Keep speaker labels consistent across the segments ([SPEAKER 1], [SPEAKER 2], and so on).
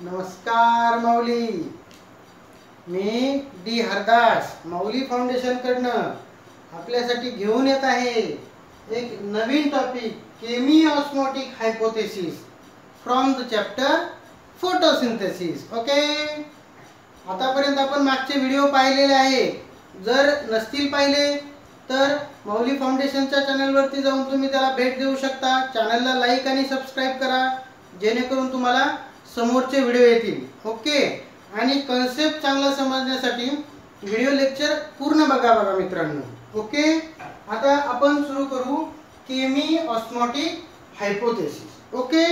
[SPEAKER 1] नमस्कार माऊली. मी डी हरदास माऊली फाउंडेशन कडनं आपल्यासाठी घेऊन येत आहे एक नवीन topic, chemiosmotic hypothesis from the chapter photosynthesis. Okay, आतापर्यंत आपण मागचे व्हिडिओ पाहिलेले आहे. जर नसतील पाहिले तर माऊली फाउंडेशनच्या चॅनलवरती जाऊन तुम्ही त्याला भेट देऊ शकता. चॅनलला लाईक आणि सबस्क्राईब करा जेणेकरून तुम्हाला समोरचे व्हिडिओ येतील. ओके, आणि कन्सेप्ट चांगला समजण्यासाठी व्हिडिओ लेक्चर पूर्ण बघा मित्रांनो. ओके, आता आपण सुरू करू केमी ऑस्मोटिक हायपोथेसिस. ओके,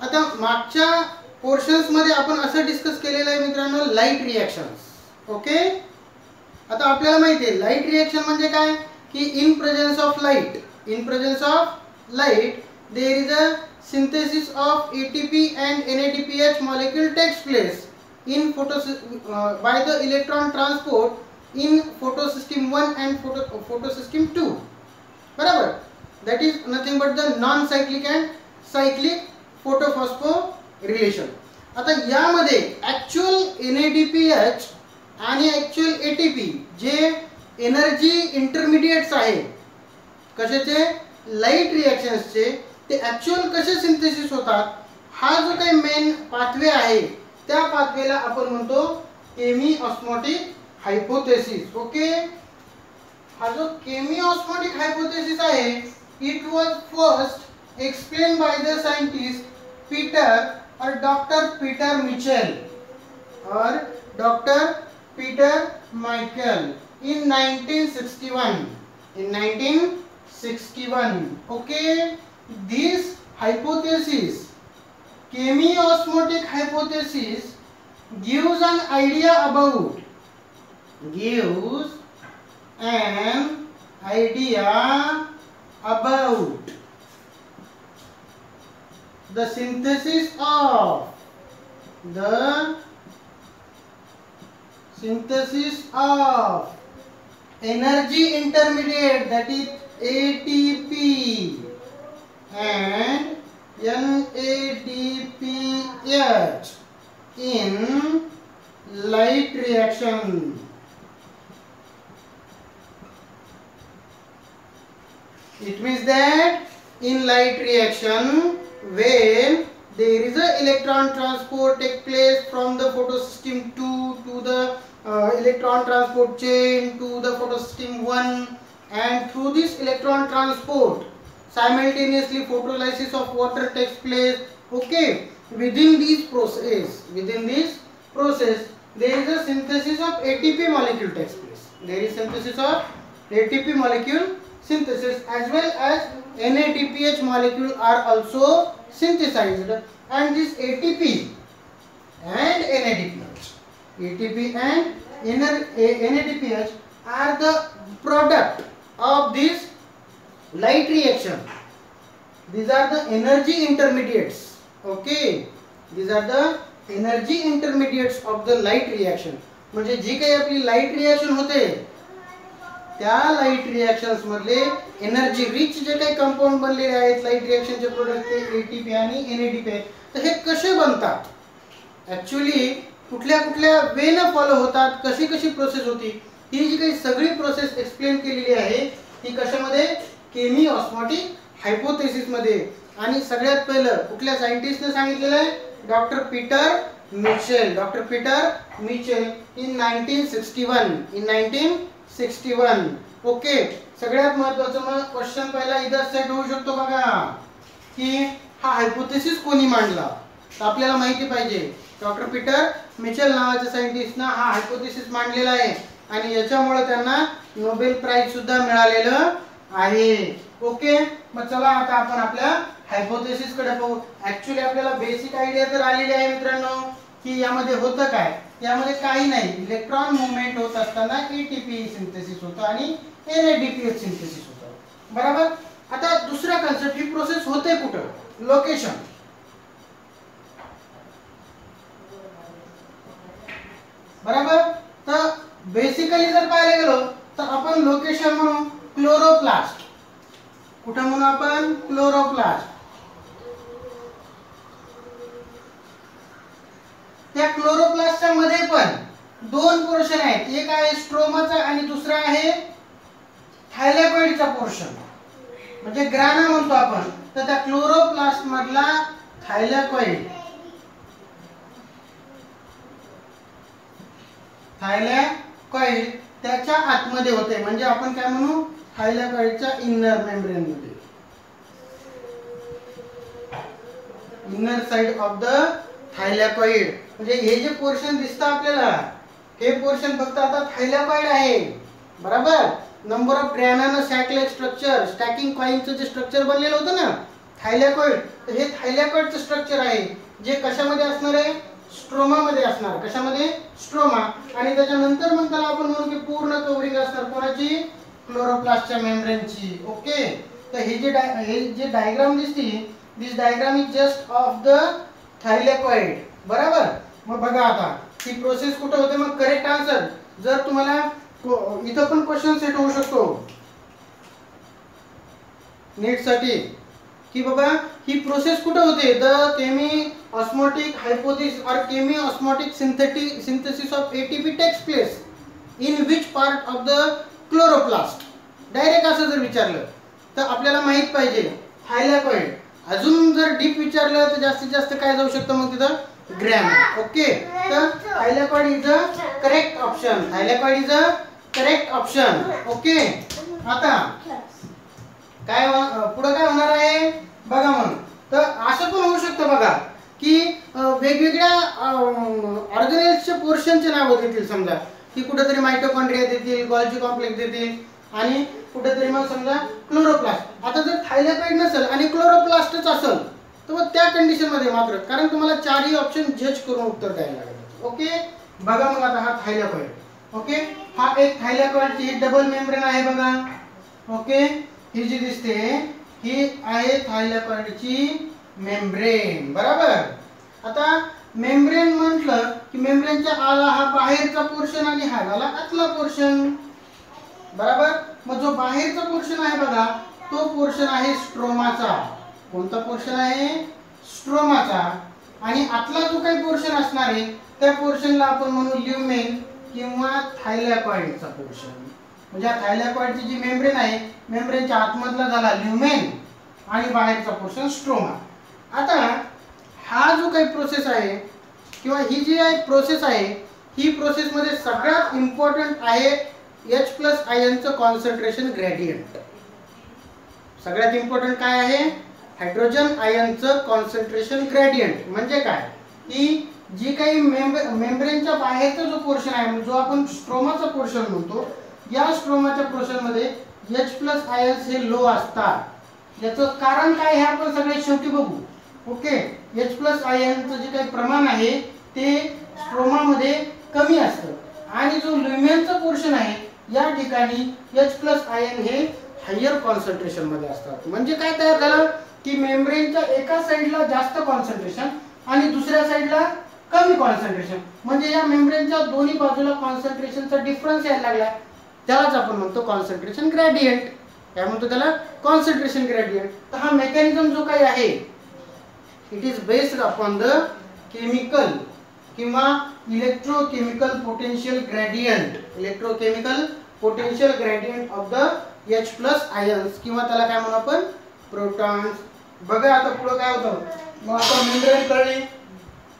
[SPEAKER 1] आता मागच्या पोर्शन्स मध्ये आपण असं डिस्कस केलेलं आहे मित्रांनो, लाईट रिएक्शन्स. ओके, आता आपल्याला माहिती आहे लाईट रिएक्शन म्हणजे काय की in presence of light there is a synthesis of ATP and NADPH molecule takes place in by the electron transport in photosystem 1 and photosystem 2. बराबर, that is nothing but the non cyclic and cyclic photophospho-relation. आता यामध्ये actual NADPH आणि actual ATP जे energy इंटरमिडिएट्स आहे कशाचे, light रिएक्शन्सचे, ते actual कसे synthesis होतात, हा जो काही मेन पाथवे आहे त्या पाथवेला आपण म्हणतो केमी ऑस्मोटिक हायपोथेसिस. ओके, हा जो केमी ऑस्मोटिक हायपोथेसिस आहे it was first explain by the scientist Peter और doctor Peter Mitchell in 1961. Okay, this hypothesis, chemiosmotic hypothesis, gives an idea about the synthesis of energy intermediate, that is ATP and NADPH in light reaction. It means that in light reaction, when there is a electron transport take place from the photosystem 2 to the electron transport chain to the photosystem 1, and through this electron transport simultaneously photolysis of water takes place. Okay, within this process there is a synthesis of ATP molecule takes place. There is synthesis of ATP molecule synthesis, as well as NADPH molecule are also synthesized, and this ATP and NADPH are the product of this light reaction. These are the energy intermediates. Okay, these are the energy intermediates of the light reaction. म्हणजे जी काही आपली light reaction होते त्या light reactions मधले energy rich जे काही compound बनलेले आहेत लाईट रिएक्शनचे प्रोडक्ट ते ATP आणि NADPH. तर हे कसे बनतात, ऍक्च्युअली कुठल्या वेने फॉलो होतात, कशी प्रोसेस होती, ही जी काही सगळी प्रोसेस एक्सप्लेन केलेली आहे ती कशामध्ये, केमी ऑस्मोटिक हायपोथेसिस मध्ये. आणि सगळ्यात पहिलं कुठल्या सायंटिस्टने सांगितलेलं आहे, doctor Peter Mitchell in 1961. Okay, सगळ्यात महत्त्वाचं मग क्वेश्चन पहिला इथं सेट होऊ शकतो बघा की हा हायपोथेसिस कोणी मांडला. तर आपल्याला माहिती पाहिजे डॉक्टर पीटर मिचेल नावाच्या सायंटिस्टनं हा हायपोथेसिस मांडलेला आहे आणि याच्यामुळे त्यांना नोबेल प्राइज सुद्धा मिळालेलं आहे. ओके, मग चला आता आपण आपल्या हायपोथेसिस कडे पाहू. ऍक्च्युअली आपल्याला बेसिक आयडिया तर आलेली आहे मित्रांनो की यामध्ये होतं काय, यामध्ये काही नाही, इलेक्ट्रॉन मूवमेंट होत असताना ATP सिंथेसिस होतं आणि NADPH सिंथेसिस होतं. बरोबर. आता दुसरा कन्सेप्ट, ही प्रोसेस होते कुठं, लोकेशन. बरोबर, तर बेसिकली जर पाहायला गेलो तर आपण लोकेशन म्हणून क्लोरोप्लास्ट. कुठं म्हणून आपण, क्लोरोप्लास्ट. त्या क्लोरोप्लास्टच्या मध्ये पण दोन पोर्शन आहेत, एक आहे स्ट्रोमाचा आणि दुसरा आहे थायलॅकॉइडचा पोर्शन, म्हणजे ग्राना म्हणतो आपण. तर त्या क्लोरोप्लास्ट मधला थायलॅकॉइड त्याच्या आतमध्ये होते, म्हणजे आपण काय म्हणू, थायलॅकॉइडच्या इनर मेम्ब्रेन मध्ये, इनर साइड ऑफ द थायलॅकॉइड. म्हणजे हे जे पोर्शन दिसतं आपल्याला, हे पोर्शन फक्त आता थायलॅकॉइड आहे, बरोबर. नंबर ऑफ ग्रॅनानं सॅक लाइक स्ट्रक्चर, स्टॅकिंग कॉइनचं जे स्ट्रक्चर बनलेलं होतं ना थायलॅकॉइड, तर हे थायलॅकॉइडचं स्ट्रक्चर आहे, जे कशामध्ये असणार आहे, स्ट्रोमा मध्ये असणार. कशामध्ये, स्ट्रोमा. आणि त्याच्यानंतर मग त्याला आपण म्हणू की पूर्ण कव्हरिंग असणार कोणाची, क्लोरोप्लास्टच्या मेम्ब्रेनची. ओके. तर हे जे डायग्राम दिसते, this diagram is just of the thylakoid, बरोबर. मग बघा आता ही प्रोसेस कुठे होते, मग करेक्ट आन्सर. जर तुम्हाला इथं पण क्वेश्चन सेट होऊ शकतो नीट साठी की बाबा ही प्रोसेस कुठे होते, द केमी ऑस्मोटिक हायपोथिसिस और chemiosmotic synthesis of ATP takes place in which part of the chloroplast. Direct असं जर विचारलं तर आपल्याला माहित पाहिजे थायलॅकॉइड. अजून जर डीप विचारलं तर जास्तीत जास्त काय जाऊ शकतं मग तिथं, ग्रॅना. ओके. तर थायलॅकॉइड is a correct option, थायलॅकॉइड is a correct option. Okay. आता काय पुढे काय होणार आहे बघा. मग तर असं पण होऊ शकतं बघा की वेगवेगळ्या ऑर्गनेल्सच्या पोर्शनचे नाव देतील, समजा की कुठेतरी माइटोकॉन्ड्रिया देतील, गोल्जी कॉम्प्लेक्स देतील आणि कुठेतरी मग समजा क्लोरोप्लास्ट. आता जर थायलॅकॉइड नसेल आणि क्लोरोप्लास्टच असेल तर मग त्या कंडिशन मध्ये मात्र, कारण तुम्हाला चारही ऑप्शन जज करून उत्तर द्यायला लागेल. ओके. बघा मग आता हा थायलॅकॉइड. ओके. हा एक थायलॅकॉइडची डबल मेम्ब्रेन आहे बघा. ओके. ही जी दिसते ही आहे थायलॅकॉइडची मेम्ब्रेन, बरोबर. आता मेम्ब्रेन म्हटलं की मेम्ब्रेनच्या आला हा बाहेरचा पोर्शन आणि हा झाला आतला पोर्शन, बरोबर. मग जो बाहेरचा पोर्शन आहे बघा तो पोर्शन आहे स्ट्रोमाचा. कोणता पोर्शन आहे, स्ट्रोमाचा. आणि आतला जो काही पोर्शन असणार आहे त्या पोर्शनला आपण म्हणू ल्युमेन किंवा थायलॅकॉइडचा पोर्शन. म्हणजे थायलॅकॉइडची जी मेम्ब्रेन आहे, मेम्ब्रेनच्या आतमधला झाला ल्युमेन आणि बाहेरचा पोर्शन स्ट्रोमा. आता हा जो काही प्रोसेस आहे किंवा ही जी प्रोसेस आहे, ही प्रोसेस मध्ये सगळ्यात इम्पॉर्टंट आहे H+ आयनचं कॉन्सन्ट्रेशन ग्रेडियंट. सगळ्यात इम्पॉर्टंट काय आहे, हायड्रोजन आयनचं कॉन्सन्ट्रेशन ग्रेडियंट. म्हणजे काय की जी काही मेम्ब्रेनच्या बाहेरचा जो पोर्शन आहे, जो आपण स्ट्रोमाचा पोर्शन म्हणतो, या स्ट्रोमाच्या पोर्शन मध्ये H+ आयन्स हे लो असतात. याचं कारण काय हे आपण सगळ्यात शेवटी बघू. ओके. H+ आयनचं जे काही प्रमाण आहे ते स्ट्रोमामध्ये कमी असतं आणि जो ल्युमेनचा पोर्शन आहे या ठिकाणी H+ आयन हे हायर कॉन्सन्ट्रेशन मध्ये असतात. म्हणजे काय तयार झालं की मेम्ब्रेनच्या एका साइडला जास्त कॉन्सन्ट्रेशन आणि दुसऱ्या साइडला कमी कॉन्सन्ट्रेशन, म्हणजे या मेम्ब्रेनच्या दोन्ही बाजूला कॉन्सन्ट्रेशनचा डिफरन्स यायला लागला. त्यालाच आपण म्हणतो कॉन्सन्ट्रेशन ग्रेडियंट. काय म्हणतो त्याला, कॉन्सन्ट्रेशन ग्रेडियंट. तर हा मेकॅनिझम जो काही आहे it is based upon the chemical किंवा electrochemical potential gradient, electrochemical potential gradient of the H+ ions किंवा त्याला काय म्हणू आपण, प्रोटॉन्स. बघा आता पुढे काय होतं. मग आता मेम्ब्रेन कळली,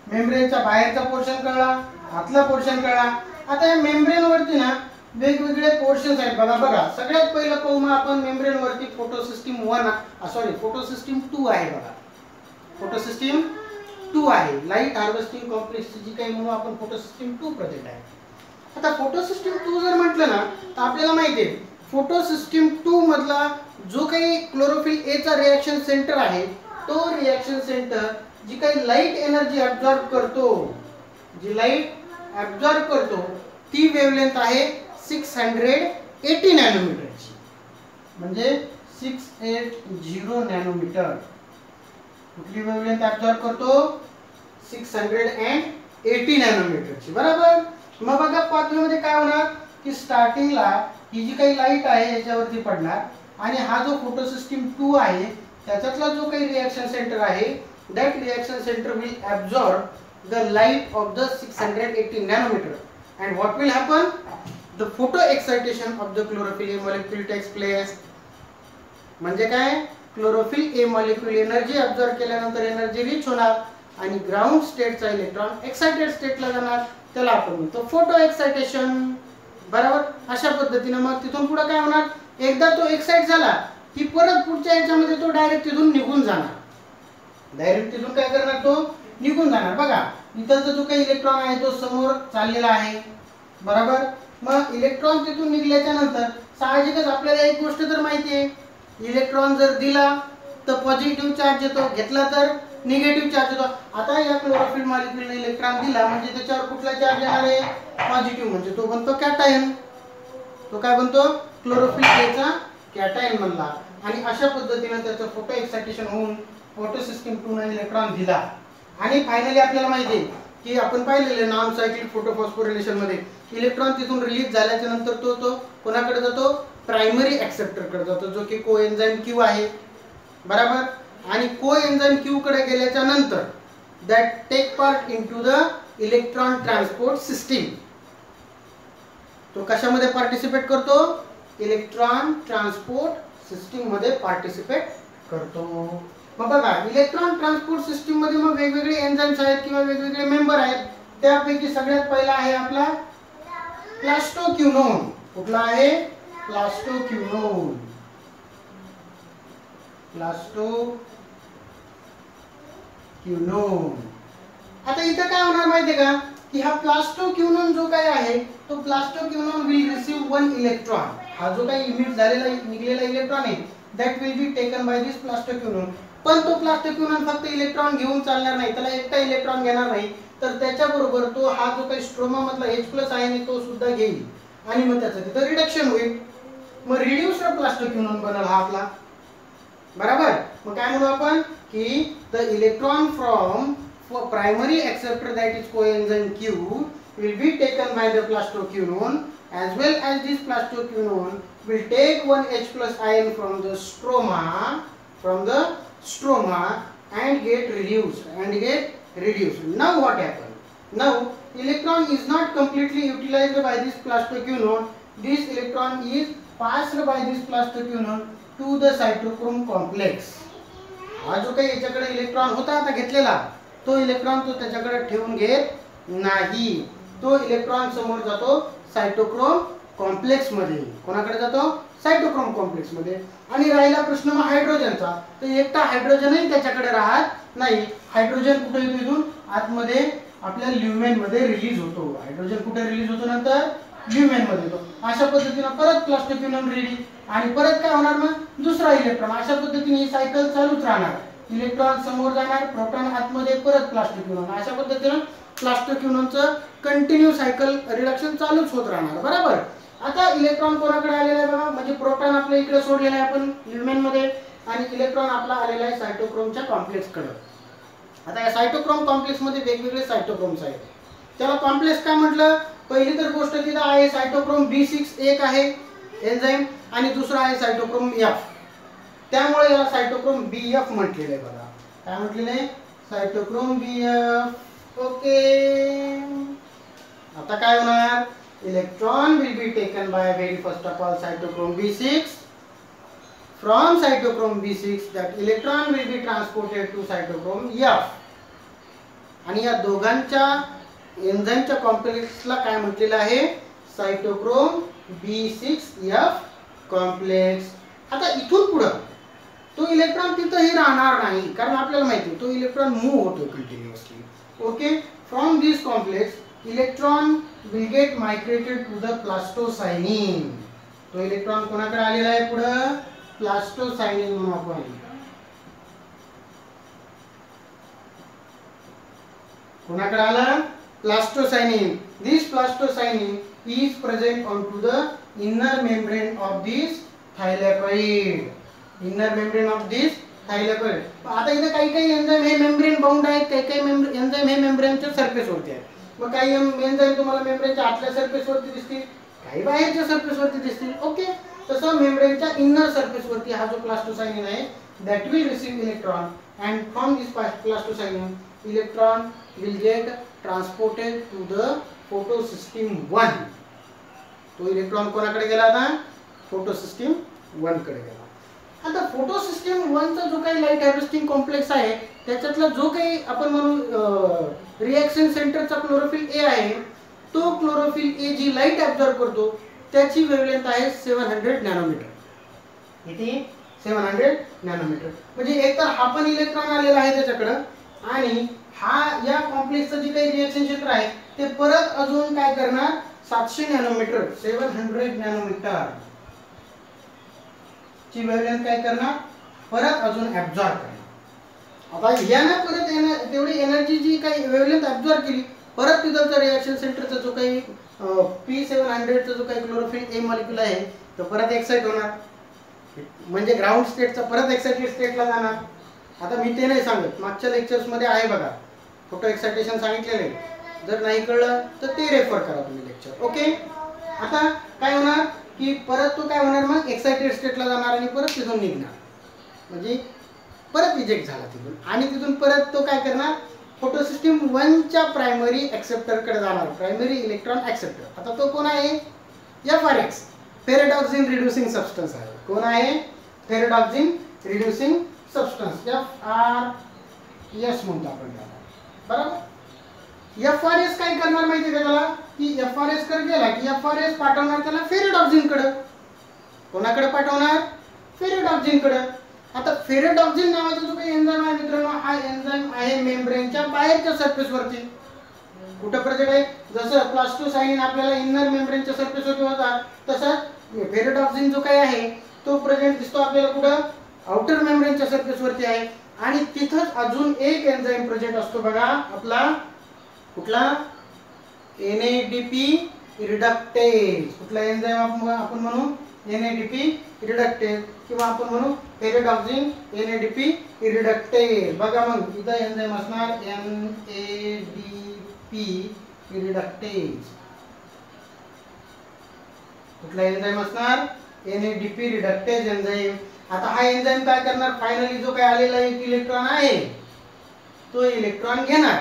[SPEAKER 1] मेम्ब्रेनचा बाहेरचा पोर्शन कळला, आतला पोर्शन कळला. आता या मेम्ब्रेन वरती ना वेगवेगळे पोर्शन्स आहेत बघा. बघा सगळ्यात पहिलं पाहू मग आपण मेम्ब्रेन वरती फोटोसिस्टीम 1 फोटोसिस्टीम 2 आहे बघा. फोटोसिस्टीम 2 आहे, लाईट हार्वेस्टिंग कॉम्प्लेक्सची जी काही म्हणू आपण फोटोसिस्टीम 2 प्रेझेंट आहे. आता फोटोसिस्टीम 2 जर म्हटलं ना तर आपल्याला माहिती आहे फोटोसिस्टीम 2 मधला जो काही क्लोरोफिल ए चा रिएक्शन सेंटर आहे, तो रिएक्शन सेंटर जी काही लाईट एनर्जी ऍब्सॉर्ब करतो, जी लाईट ऍब्सॉर्ब करतो ती वेवलेंथ आहे 680 नॅनोमीटरची. म्हणजे 680 नॅनोमीटर. कुठली वेवलेंथ ऍब्सॉर्ब करतो, 680 नॅनोमीटरची, बरोबर. मग बघा पाथवेमध्ये काय होणार की स्टार्टिंगला ही जी काही लाईट आहे याच्यावरती पडणार आणि हा जो फोटोसिस्टीम 2 आहे त्याच्यातला जो काही रिएक्शन सेंटर आहे that reaction centre will absorb the light of the 680 nanometer. And what will happen? The photo excitation of the chlorophyll A molecule takes place. म्हणजे काय? Chlorophyll A molecule energy absorb केल्यानंतर energy reach होणार आणि ground स्टेटचा electron excited स्टेटला जाणार, त्याला आपण म्हणतो photo excitation. बरोबर. अशा पद्धतीने मग तिथून पुढे काय होणार? एकदा तो एक्साइट झाला की परत पुढच्या याच्यामध्ये तो डायरेक्ट तिथून निघून जाणार. डायरेक्ट तिथून काय करणार? तो निघून जाणार. बघा इथं जो काही इलेक्ट्रॉन आहे तो समोर चाललेला आहे. बरोबर. मग इलेक्ट्रॉन तिथून निघल्याच्या नंतर साहजिकच आपल्याला एक गोष्ट तर माहिती आहे, इलेक्ट्रॉन जर दिला तर पॉझिटिव्ह चार्ज येतो, घेतला तर निगेटिव्ह चार्ज येतो. आता या क्लोरोफिल मॉलिक्यूलने इलेक्ट्रॉन दिला म्हणजे त्याच्यावर कुठला चार्ज येणार आहे? पॉझिटिव्ह. म्हणजे तो बनतो कॅटायन. तो काय बनतो? क्लोरोफिल एचा कॅटायन बनला. आणि अशा पद्धतीने त्याचं फोटो एक्साइटेशन होऊन फोटो सिस्टम 2 ने इलेक्ट्रॉन दिला. आणि फायनली आपल्याला माहिती आहे की आपण पाहिलेले नॉन सायक्लिक फोटोफॉस्फोरिलेशन मध्ये इलेक्ट्रॉन तिथून रिलीज झाल्याच्या नंतर तो कोणाकडे जातो? प्रायमरी ऍक्सेप्टर कडे जातो, जो की कोएन्झाइम क्यू आहे. बरोबर. आणि कोएन्झाइम क्यू कडे गेल्याच्या नंतर that take part into the electron transport system. तो कशामध्ये पार्टिसिपेट करतो? इलेक्ट्रॉन ट्रान्सपोर्ट सिस्टीम मध्ये पार्टिसिपेट करतो. मग बघा इलेक्ट्रॉन ट्रान्सपोर्ट सिस्टीम मध्ये मग वेगवेगळे एन्झाइम्स आहेत किंवा वेगवेगळे मेंबर आहेत. त्यापैकी सगळ्यात पहिला आहे आपला प्लास्टोक्विनोन. कुठला आहे? प्लास्टोक्विनोन. प्लास्टोक्विनोन. आता इथं काय होणार माहितीये का की हा प्लास्टोक्विनोन जो काय आहे तो प्लास्टोक्विनोन विल रिसीव 1 इलेक्ट्रॉन. हा जो काही इमिट झालेला निघलेला इलेक्ट्रॉन आहे that will be taken by this plastoquinone. पण तो प्लास्टोक्विनोन फक्त इलेक्ट्रॉन घेऊन चालणार नाही, त्याला एकटा इलेक्ट्रॉन घेणार नाही, तर त्याच्याबरोबर तो हा जो काही स्ट्रोमा मधला H+ आहे तो सुद्धा घेईल आणि मग त्याचं तिथं रिडक्शन होईल. मग रिड्यूस्ड प्लास्टोक्विनोन बनल हा आपला. बरोबर. मग काय म्हणू आपण की the electron from primary acceptor that is coenzyme Q will be taken by the plastoquinone, as well as this plastoquinone will take 1 H+ ion from the stroma and get reduced. Now what happened? Now electron is not completely utilized by this plastoquinone. This electron is passed by this plastoquinone to the cytochrome complex. हा जो काही याच्याकडे electron होता आता घेतलेला तो electron तो त्याच्याकडे ठेवून घेत नाही. तो इलेक्ट्रॉन समोर जातो सायटोक्रोम कॉम्प्लेक्स मध्ये. कोणाकडे जातो? सायटोक्रोम कॉम्प्लेक्स मध्ये. आणि राहिला प्रश्न मग हायड्रोजनचा, तर एकटा हायड्रोजनही त्याच्याकडे राहत नाही. हायड्रोजन कुठे येतो? इथून आतमध्ये आपल्या ल्युमेन मध्ये रिलीज होतो. हायड्रोजन कुठे रिलीज होतो? नंतर ल्युमेन मध्ये येतो. अशा पद्धतीने परत प्लास्टोक्विनोन रेडी आणि परत काय होणार? मग दुसरा इलेक्ट्रॉन. अशा पद्धतीने ही सायकल चालूच राहणार. इलेक्ट्रॉन समोर जाणार, प्रोटॉन आतमध्ये, परत प्लास्टोक्विनोन. अशा पद्धतीने प्लास्टोक्विनोनचं कंटिन्यू सायकल रिडक्शन चालूच होत राहणार. बरोबर. आता इलेक्ट्रॉन कोणाकडे आलेला आहे बघा, म्हणजे प्रोटॉन आपल्या इकडे सोडलेला आहे आपण ल्युमेन मध्ये आणि इलेक्ट्रॉन आपला आलेला आहे सायटोक्रोमच्या कॉम्प्लेक्स कडे. आता या सायटोक्रोम कॉम्प्लेक्स मध्ये वेगवेगळे सायटोक्रोम्स आहेत. त्याला कॉम्प्लेक्स काय म्हटलं? पहिली तर गोष्ट तिथं आहे सायटोक्रोम B6 एक आहे एन्झाइम आणि दुसरा आहे सायटोक्रोम F. त्यामुळे याला सायटोक्रोम BF म्हटलेलं आहे. बघा काय म्हटलेलं आहे? Cytochrome BF. ओके. आता काय होणार? Electron will be taken by very first of all cytochrome B6. From cytochrome B6 that electron will be transported to cytochrome F. आणि या दोघांच्या एन्झाइमच्या कॉम्प्लेक्सला काय म्हटलेलं आहे? सायटोक्रोम B6F कॉम्प्लेक्स. आता इथून पुढे तो इलेक्ट्रॉन तिथेही राहणार नाही, कारण आपल्याला माहिती आहे तो इलेक्ट्रॉन मूव्ह होतो continuously. Okay. From this complex electron will get migrated to the plastocyanin. तो इलेक्ट्रॉन कोणाकडे आलेला आहे? पुढे प्लास्टोसायनिन म्हणून आपण. कोणाकडे आला? प्लास्टोसायनिन. दिस प्लास्टोसायनिन is present onto the inner membrane of this thylakoid. Inner membrane of this thylakoid. आता इथे काही एन्झाइम हे मेम्ब्रेन बाउंड आहेत, काही एन्झाइम हे मेम्ब्रेनच्या सरफेस वरती आहेत. मग काही एन्झाइम तुम्हाला मेम्ब्रेनच्या आतल्या सरफेस वरती दिसतील, काही बाहेरच्या सरफेस वरती दिसतील. ओके. तसं मेम्ब्रेनच्या इनर सरफेस वरती हा जो प्लास्टोसायनिन आहे that will receive electron and from this प्लास्टोसायनिन electron will get transported to the photosystem 1. तो इलेक्ट्रॉन कोणाकडे गेला आता? फोटोसिस्टम 1 कडे गेला. आता फोटोसिस्टम 1 चा जो काही लाईट हार्वेस्टिंग कॉम्प्लेक्स आहे त्याच्यातला जो काही आपण म्हणू रिएक्शन सेंटरचा क्लोरोफिल ए आहे, तो chlorophyll A G light absorb करतो त्याची वेव्हलेंथ आहे 700 नॅनोमीटर. किती? 700 नॅनोमीटर. म्हणजे एक तर हा पण इलेक्ट्रॉन आलेला आहे त्याच्याकडे आणि हा या कॉम्प्लेक्सचं जे काही रिएक्शन क्षेत्र आहे ते परत अजून काय करणार 700 नॅनोमीटर 700 नॅनोमीटर ची वेव्हलेंथ काय करणार परत अजून ऍब्सॉर्ब करणार. आता याने परत तेवढी एनर्जी जी काही वेव्हलेंथ ऍब्सॉर्ब केली परत तिथलचा रिएक्शन सेंटरचा जो काही P700 चा जो काही क्लोरोफिल ए मॉलिक्यूल आहे तो परत एक्साइट होणार, म्हणजे ग्राउंड स्टेटचा परत एक्साइटेड स्टेटला जाणार. आता मी ते नाही सांगत, मागच्या लेक्चर्स मध्ये आहे बघा फोटो एक्साइटेशन सांगितलेले, जर नाही कळलं तर ते रेफर करा तुम्ही लेक्चर. ओके. आता काय होणार की परत तो काय होणार मग एक्साइटेड स्टेटला जाणार आणि परत तिथून निघणार, म्हणजे परत इजेक्ट झाला तिथून आणि तिथून परत तो काय करणार फोटोसिस्टम 1 च्या प्रायमरी एक्सेप्टर कडे जाणार, प्रायमरी इलेक्ट्रॉन एक्सेप्टर. आता तो कोण आहे? FRX, फेरेडॉक्सिन रिड्युसिंग सबस्टन्स आहे. कोण आहे? फेरेडॉक्सिन रिड्युसिंग सबस्टन्स, FRS म्हणतो आपण त्याला. बरोबर. FRS काय करणार माहिती का त्याला की FRS कडे गेला की FRS पाठवणार त्याला फेरेडॉक्सिन कडे. कोणाकडे पाठवणार? फेरेडॉक्सिन कडे. आता फेरेडॉक्सिन नावाचा जो काही एन्झाइम आहे मित्रांनो, हा एन्झाइम आहे मेम्ब्रेनच्या बाहेरच्या सरफेस वरती. कुठं प्रेझेंट आहे? जसं प्लास्टोसायनिन आपल्याला इनर मेम्ब्रेनच्या सरफेस वरती होता, तसं फेरेडॉक्सिन जो काही आहे तो प्रेझेंट दिसतो आपल्याला कुठं आउटर मेम्ब्रेनच्या सरफेस वरती आहे. आणि तिथंच अजून एक एन्झाइम प्रेझेंट असतो बघा आपला, कुठला? NADP reductase. कुठला एन्झाइम आपण म्हणू? NADP रिडक्टेज किंवा आपण म्हणू फेरेडॉक्सिन NADP रिडक्टेज. बघा मग इथं एन्झाइम असणार NADP रिडक्टेज. कुठला एन्झाइम असणार? NADP reductase enzyme. आता हा एन्झाइम काय करणार? फायनली जो काय आलेला एक इलेक्ट्रॉन आहे तो इलेक्ट्रॉन घेणार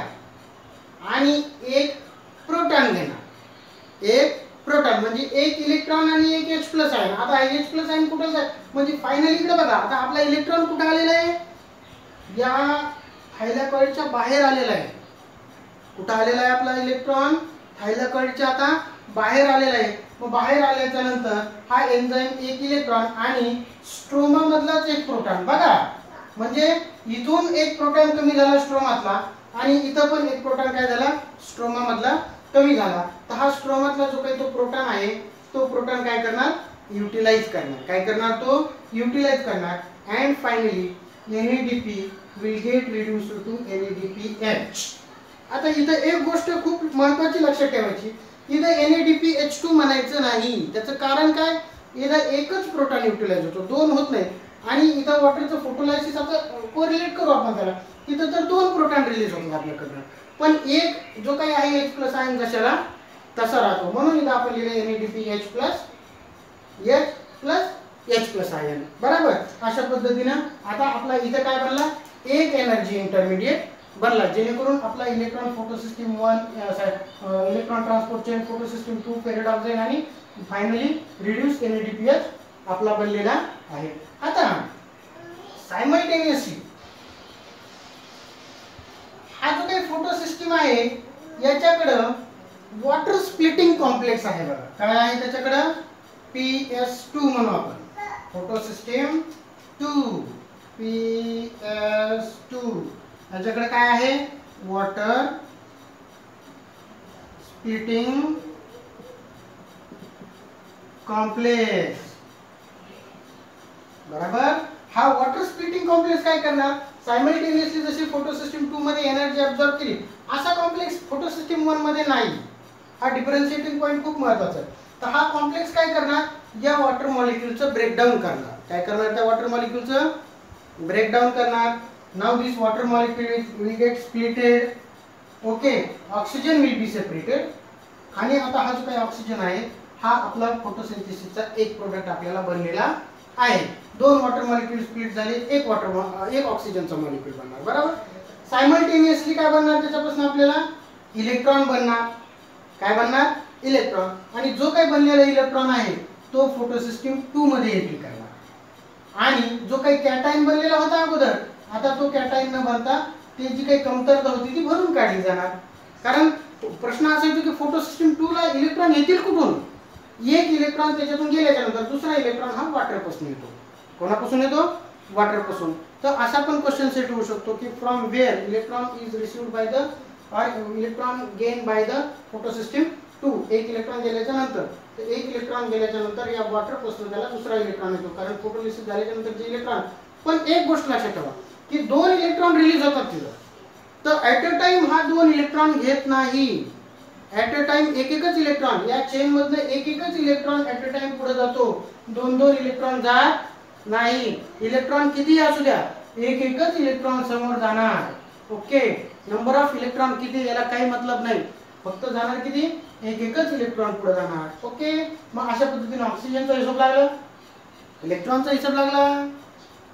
[SPEAKER 1] आणि एक प्रोटॉन घेणार. एक प्रोटॉन म्हणजे एक इलेक्ट्रॉन आणि एक H+ आयन. आता H+ आयन कुठे आहे म्हणजे फायनली इकडे बघा, आता आपला इलेक्ट्रॉन कुठे आलेला आहे? या थायलॅकॉइडच्या बाहेर आलेला आहे. कुठे आलेला आहे आपला इलेक्ट्रॉन? थायलॅकॉइडच्या आता बाहेर आलेला आहे. मग बाहेर आल्याच्या नंतर हा एन्झाइम एक इलेक्ट्रॉन आणि स्ट्रोमा मधलाच एक प्रोटॉन. बघा म्हणजे इथून एक प्रोटॉन कमी झाला स्ट्रोमातला आणि इथं पण एक प्रोटॉन काय झाला स्ट्रोमा मधला कमी झाला. तर हा स्ट्रोमातला जो काही तो प्रोटॉन आहे तो प्रोटॉन काय करणार? युटिलाइज करणार. काय करणार? तो युटिलाइज करणार. And finally NADP will get reduced to NADPH. आता इथं एक गोष्ट खूप महत्त्वाची लक्षात ठेवायची, इथं NADPH2 म्हणायचं नाही. त्याचं कारण काय? इथं एकच प्रोटॉन युटिलाइज होतो, दोन होत नाही. आणि इथं वॉटरचं फोटोलायसिस आता कोरिलेट करू आपण त्याला, इथं तर दोन प्रोटॉन रिलीज होतात आपल्याकडनं, पण एक जो काही आहे H+ आयन जशाला तसा राहतो. म्हणून इथं आपण लिहिले NADPH+, H+ आयन. बरोबर. अशा पद्धतीने आता आपला इथं काय बनला? एक एनर्जी इंटरमिडिएट बनला, जेणेकरून आपला electron photosystem 1 electron transport chain photosystem 2 ferredoxin आणि फायनली रिड्यूस NADPH आपला बनलेला आहे. आता सायमल्टेनियसली हा जो काही फोटोसिस्टम आहे याच्याकडं वॉटर स्प्लिटिंग कॉम्प्लेक्स आहे बघा. काय आहे त्याच्याकडं? PS2 म्हणू आपण. फोटोसिस्टम 2 PS2 याच्याकडे काय आहे? Water splitting complex. बरोबर. हा वॉटर स्प्लिटिंग कॉम्प्लेक्स काय करणार? सायमल्टेनियसली जशी फोटोसिस्टम 2 मध्ये एनर्जी ऍब्सॉर्ब केली असा कॉम्प्लेक्स फोटोसिस्टम 1 मध्ये नाही. हा डिफरन्शिएटिंग पॉइंट खूप महत्त्वाचा आहे. तर हा कॉम्प्लेक्स काय करणार? या वॉटर मॉलिक्यूलचं ब्रेकडाऊन करणार. काय करणार? त्या वॉटर मॉलिक्यूलचं ब्रेकडाऊन करणार. Now this water molecule will get splitted. Okay. Oxygen will be separated. आणि आता हा जो काही ऑक्सिजन आहे हा आपला फोटोसिंथेसिसचा एक प्रोडक्ट आपल्याला बनलेला आहे. दोन वॉटर मॉलिक्यूल स्प्लिट झाले, एक ऑक्सिजनचा मॉलिक्यूल बनणार. बरोबर. सायमल्टेनियसली काय बनणार त्याच्यापासून आपल्याला इलेक्ट्रॉन बनणार. काय बनणार? इलेक्ट्रॉन. आणि जो काही बनलेला इलेक्ट्रॉन आहे तो फोटोसिस्टीम 2 मध्ये एंट्री करणार. आणि जो काही कॅटायन बनलेला होता अगोदर, आता तो कॅटायन न बनता ते जी काही कमतरता होती ती भरून काढली जाणार. कारण प्रश्न असा येतो की फोटोसिस्टीम 2 ला इलेक्ट्रॉन येतील कुठून? एक इलेक्ट्रॉन त्याच्यातून गेल्याच्या नंतर दुसरा इलेक्ट्रॉन हा वॉटर पासून येतो. कोणापासून येतो? वॉटर पासून. तर असा पण क्वेश्चन सेट होऊ शकतो की from where electron is received by the or electron gain by the photosystem 2. एक इलेक्ट्रॉन गेल्याच्या नंतर, तर एक इलेक्ट्रॉन गेल्याच्या नंतर या वॉटर पासून त्याला दुसरा इलेक्ट्रॉन येतो. कारण फोटोलिसिस झाल्याच्या नंतर जे इलेक्ट्रॉन, पण एक गोष्ट लक्षात ठेवा की 2 इलेक्ट्रॉन रिलीज होतात तिथं. तर ऍट अ टाइम हा 2 इलेक्ट्रॉन घेत नाही. ऍट अ टाइम एक एकच इलेक्ट्रॉन, या चेन मधनं एक एकच इलेक्ट्रॉन ऍट अ टाइम पुढे जातो. 2 इलेक्ट्रॉन जात नाही. इलेक्ट्रॉन किती असू द्या, एक एकच इलेक्ट्रॉन समोर जाणार. ओके. नंबर ऑफ इलेक्ट्रॉन किती याला काही मतलब नाही, फक्त जाणार किती, एक एकच इलेक्ट्रॉन पुढे जाणार. ओके. मग अशा पद्धतीने ऑक्सिजनचा हिशोब लागला, इलेक्ट्रॉनचा हिशोब लागला.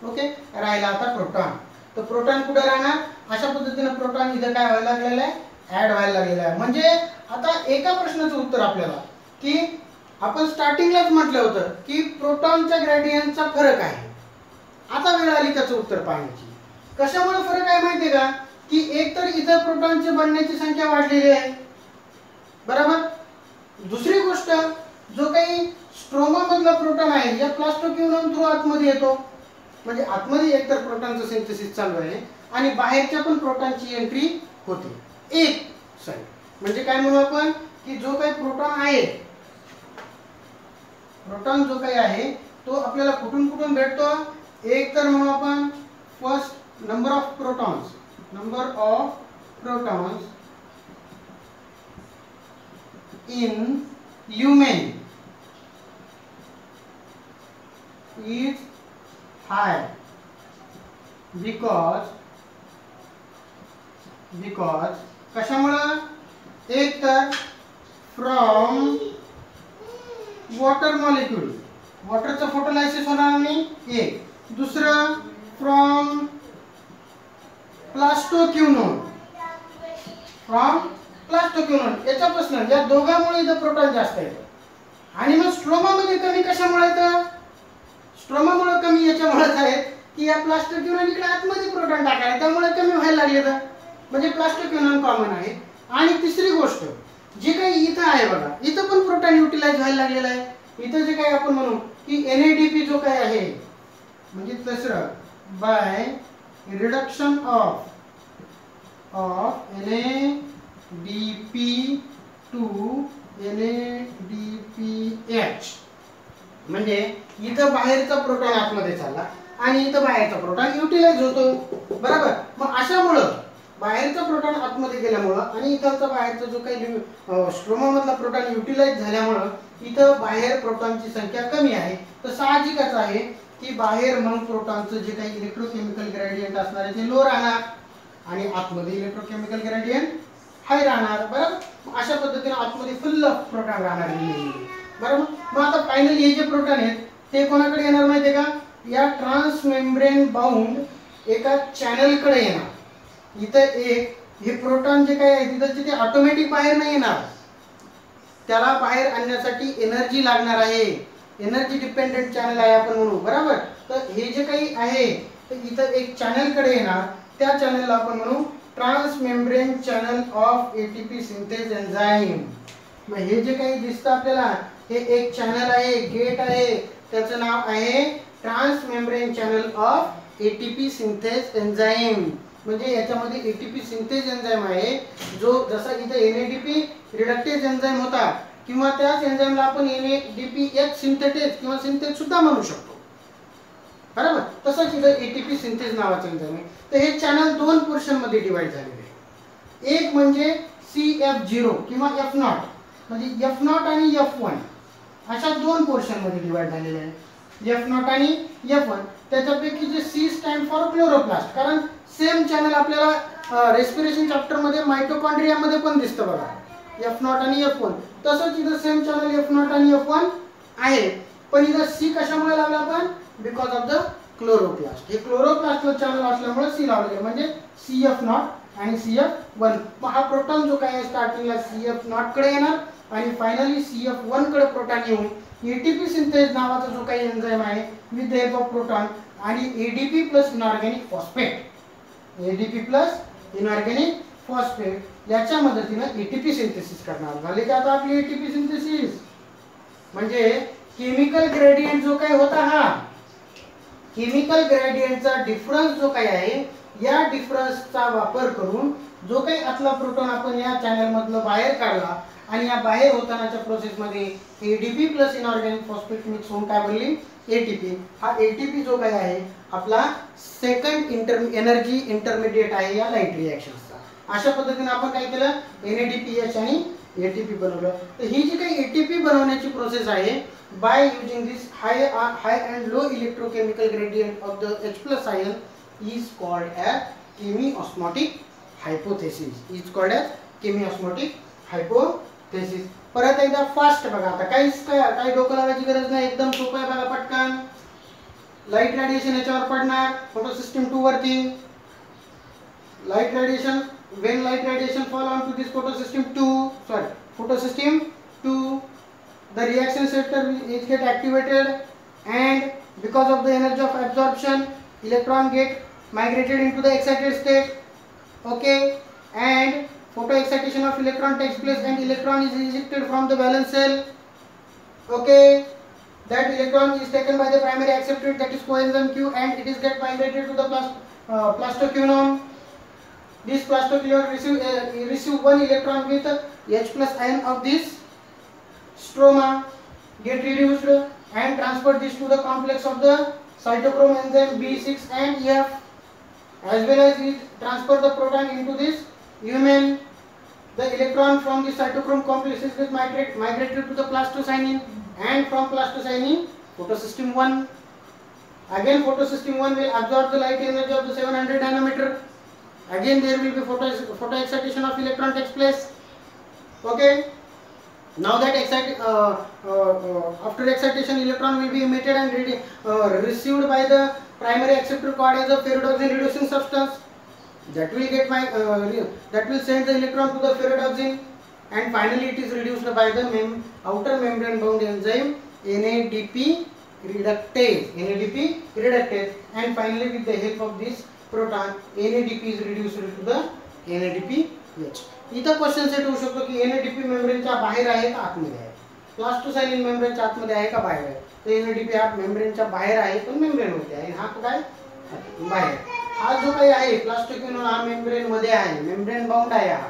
[SPEAKER 1] ओके. राहिला आता प्रोटॉन. तर प्रोटॉन कुठे राहणार? अशा पद्धतीने प्रोटॉन इथे काय व्हायला लागलेला आहे, ऍड व्हायला लागलेला आहे. म्हणजे आता एका प्रश्नाचं उत्तर आपल्याला की आपण स्टार्टिंगलाच म्हटलं होतं की प्रोटॉनच्या ग्रेडियंटचा फरक आहे. आता वेळ आली त्याचं उत्तर पाहण्याची. कशामुळे फरक आहे माहितीये का? की एक तर इथं प्रोटॉनची बनण्याची संख्या वाढलेली आहे, बरोबर. दुसरी गोष्ट, जो काही स्ट्रोमा मधला प्रोटॉन आहे या प्लास्टोक्युनोन थ्रू आतमध्ये येतो. म्हणजे आतमध्ये एकतर प्रोटॉनचं सिंथेसिस चालू आहे आणि बाहेरच्या पण प्रोटॉनची एंट्री होते. एक साईड म्हणजे काय म्हणू आपण की जो काही प्रोटॉन आहे, प्रोटॉन जो काही आहे तो आपल्याला कुठून कुठून भेटतो? एक तर म्हणू आपण first number of protons, number of protons in lumen is high because कशामुळं? एक तर फ्रॉम वॉटर मॉलिक्यूल, वॉटरचं फोटोलायसिस होणार नाही. एक. दुसरं फ्रॉम प्लास्टोक्युनोन, फ्रॉम प्लास्टोक्युनोन याच्यापासून, या दोघांमुळे इथं प्रोटॉन जास्त येतं. आणि मग स्ट्रोमामध्ये कमी कशामुळे येतं? स्ट्रोमामुळे कमी याच्यामुळेच आहे की या प्लास्टोक्युनोन इकडे आतमध्ये प्रोटॉन टाकायला, त्यामुळे कमी व्हायला लागले. तर म्हणजे प्लास्टोक्युनोन कॉमन आहे. आणि तिसरी गोष्ट जे काही इथं आहे बघा, इथं पण प्रोटॉन युटिलाइज व्हायला लागलेला आहे. इथं जे काही आपण म्हणू की NADP जो काही आहे, म्हणजे तिसरं by reduction of NADP to NADPH. म्हणजे इथं बाहेरचा प्रोटॉन आतमध्ये चालला आणि इथं बाहेरचा प्रोटॉन युटिलाइज होतो, बरोबर. मग अशामुळं बाहेरचा प्रोटॉन आतमध्ये गेल्यामुळं आणि इथलचा बाहेरचा जो काही स्ट्रोमा मधला प्रोटॉन युटिलाइज झाल्यामुळं इथं बाहेर प्रोटॉनची संख्या कमी आहे. तर साहजिकच आहे की बाहेर मग प्रोटॉनचं जे काही इलेक्ट्रोकेमिकल ग्रेडियंट असणार आहे ते लो राहणार आणि आतमध्ये इलेक्ट्रोकेमिकल ग्रेडियंट हाय राहणार, बरोबर. अशा पद्धतीने आतमध्ये फुल प्रोटॉन राहणार, बरोबर. मग आता फायनली हे जे प्रोटॉन आहेत ते कोणाकडे येणार माहितीये का? या ट्रान्समेम्ब्रेन बाउंड एका चॅनल कडे येणार. इथं एक हे प्रोटॉन जे काही आहे तिथं ते ऑटोमॅटिक बाहेर नाही येणार, त्याला बाहेर आणण्यासाठी एनर्जी लागणार आहे. एनर्जी डिपेंडेंट चॅनल आहे आपण म्हणू, बरोबर. तर हे जे काही आहे तर इथं एक चॅनल कडे येणार, त्या चॅनलला आपण म्हणू transmembrane channel of ATP synthase enzyme. मग हे जे काही दिसतं आपल्याला हे एक चॅनल आहे, गेट आहे, त्याचं नाव आहे transmembrane channel of ATP synthase enzyme. म्हणजे याच्यामध्ये ATP सिंथेस एन्झाइम आहे, जो जसा इथे NADP रिडक्टेज एन्झाइम होता किंवा त्याच एन्झाइमला आपण NADPH सिंथेटेज किंवा सिंथेज सुद्धा म्हणू शकतो, बरोबर. तसंच इथे ATP सिंथेज नावाचं एन्झाइम आहे. तर हे चॅनल 2 पोर्शन मध्ये डिवाइड झालेले आहे. एक म्हणजे CF0 किंवा F0, म्हणजे F0 आणि F1 अशा 2 पोर्शन मध्ये डिवाइड झालेले आहे. F0 आणि F1. त्याच्यापैकी जे C स्टँड फॉर क्लोरोप्लास्ट, कारण सेम चॅनल आपल्याला रेस्पिरेशन चॅप्टर मध्ये माइटोकॉन्ड्रिया मध्ये पण दिसतं बघा, F0 आणि F1. तसंच इथं सेम चॅनल F0 आणि F1 आहे. पण इथं C कशामुळे लावला आपण? Because of the chloroplast. हे क्लोरोप्लास्टला चॅनल असल्यामुळे सी लावलेले म्हणजे CF0 आणि CF1. मग हा प्रोटॉन जो काय स्टार्टिंगला CF0 कडे येणार आणि फायनली CF1 कडे प्रोटॉन येऊन ATP सिंथेज नावाचा जो काही एन्झाइम आहे with the help of proton आणि ADP plus inorganic phosphate, ADP plus inorganic phosphate याच्या मदतीने ATP सिंथेसिस करणार. झाले का आता आपली ATP सिंथेसिस? म्हणजे केमिकल ग्रेडियंट जो काही होता हा केमिकल ग्रेडियंटचा डिफरन्स जो काही आहे या डिफरन्सचा वापर करून जो काही आतला प्रोटॉन आपण या चॅनल मधनं बाहेर काढला आणि या बाहेर होतानाच्या प्रोसेस मध्ये ADP plus inorganic phosphate mix होऊन काय बनली ATP. हा ATP जो काही आहे आपला सेकंड एनर्जी इंटरमिडिएट आहे या लाईट रिएक्शन्सचा. अशा पद्धतीने आपण काय केलं NADPH आणि ATP बनवलं. तर ही जी काही ATP बनवण्याची प्रोसेस आहे by using this high and low electrochemical gradient of the H+ ion is called as chemiosmotic hypothesis. Is called as chemiosmotic hypothesis. परत एकदा फास्ट बघा. आता काही डोकं लावायची गरज नाही, एकदम सोपं आहे बघा. पटकन लाईट रेडिएशन याच्यावर पडणार फोटो सिस्टम 2 वरती. Light radiation when light radiation fall onto this photosystem 2, the reaction sector is get activated and because of the energy of absorption electron get migrated into the excited state. Okay, and photo excitation of electron takes place and electron is ejected from the valence shell. Okay, that electron is taken by the primary acceptor, that is coenzyme Q, and it is get migrated to the plastoquinone. This plastoquinone receive one electron with H+ ion of this stroma, get reduced and transfer this to the complex of the cytochrome enzyme B6 and F, as well as it transfer the proton into this human. The electron from the cytochrome complex is migrated to the plastocyanin and from plastocyanin photosystem 1. Again photosystem 1 will absorb the light energy of the 700 nanometer. Again there will be photo excitation of electron takes place. Okay, now that after excitation electron will be emitted and received by the primary acceptor called as a ferredoxin reducing substance. That will get that will send the electron to the ferredoxin and finally it is reduced by the outer membrane bound enzyme NADP reductase, and finally with the help of this proton NADP is reduced to the NADPH. इथं question set होऊ शकतो की NADP मेम्ब्रेनच्या बाहेर आहे का आतमध्ये आहे, प्लास्टोसायनिन मेम्ब्रेनच्या आतमध्ये आहे का बाहेर आहे. तर NADP हा मेम्ब्रेनच्या बाहेर आहे पण मेम्ब्रेन मध्ये आहे, हा काय बाहेर. हा जो काही आहे प्लास्टोक्विनोन हा मेम्ब्रेन मध्ये आहे, मेम्ब्रेन बाउंड आहे हा.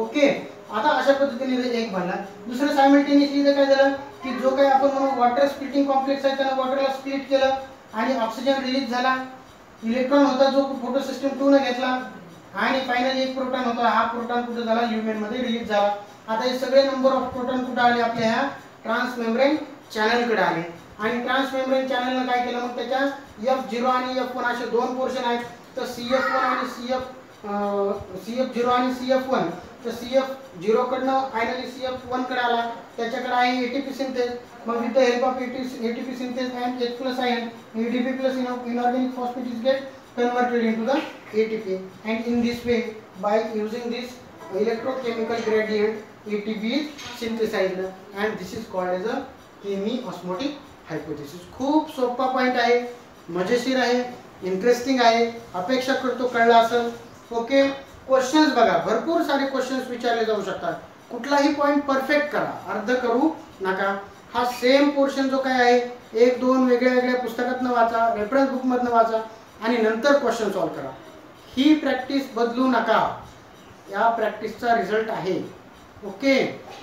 [SPEAKER 1] ओके, आता अशा पद्धतीने एक बनला. दुसरं सायमल्टेनियसली काय झालं की जो काही आपण म्हणून वॉटर स्प्लिटिंग कॉम्प्लेक्स आहे त्याने वॉटरला स्प्लिट केलं आणि ऑक्सिजन रिलीज झाला. इलेक्ट्रॉन होता जो फोटो सिस्टम 2 ने घेतला आणि फायनली एक प्रोटॉन होता, हा प्रोटॉन कुठे झाला ल्युमेन मध्ये रिलीज झाला. आता हे सगळे नंबर ऑफ प्रोटॉन कुठे आले आपल्या ह्या ट्रान्स मेम्ब्रेन चॅनल कडे आले आणि ट्रान्स मेम्ब्रेन चॅनलने काय केलं मग त्याच्या F0 आणि F1 असे दोन पोर्शन आहेत. तर CF1 आणि CF0 आणि CF1. तर CF0 कडनं फायनली CF1 कडे आला, त्याच्याकडे आहे ATP सिंथेज. मग with the help of ATP synthase and H+ ion ADP plus inorganic phosphate is get converted into the ATP, and in this way by using this electrochemical gradient ATP is synthesized and this is called as a chemiosmotic hypothesis. खूप सोपा point आहे, मजेशीर आहे, interesting आहे. अपेक्षा करतो कळला असेल. ओके, क्वेश्चन्स बघा, भरपूर सारे क्वेश्चन्स विचारले जाऊ शकतात. कुठलाही पॉइंट परफेक्ट करा, अर्ध करू नका. हा सेम पोर्शन जो काय आहे 1-2 वेगळ्या वेगळ्या पुस्तकातनं वाचा, रेफरन्स बुक मधनं वाचा आणि नंतर क्वेश्चन सॉल्व करा. ही प्रॅक्टिस बदलू नका, या प्रॅक्टिसचा रिझल्ट आहे. ओके,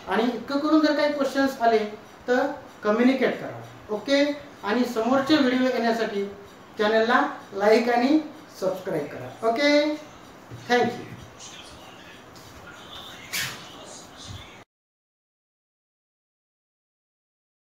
[SPEAKER 1] आणि इतकं करून जर काही क्वेश्चन्स आले तर कम्युनिकेट करा. ओके, आणि समोरचे व्हिडिओ येण्यासाठी चॅनलला लाईक आणि सबस्क्राईब करा. Okay, thank you.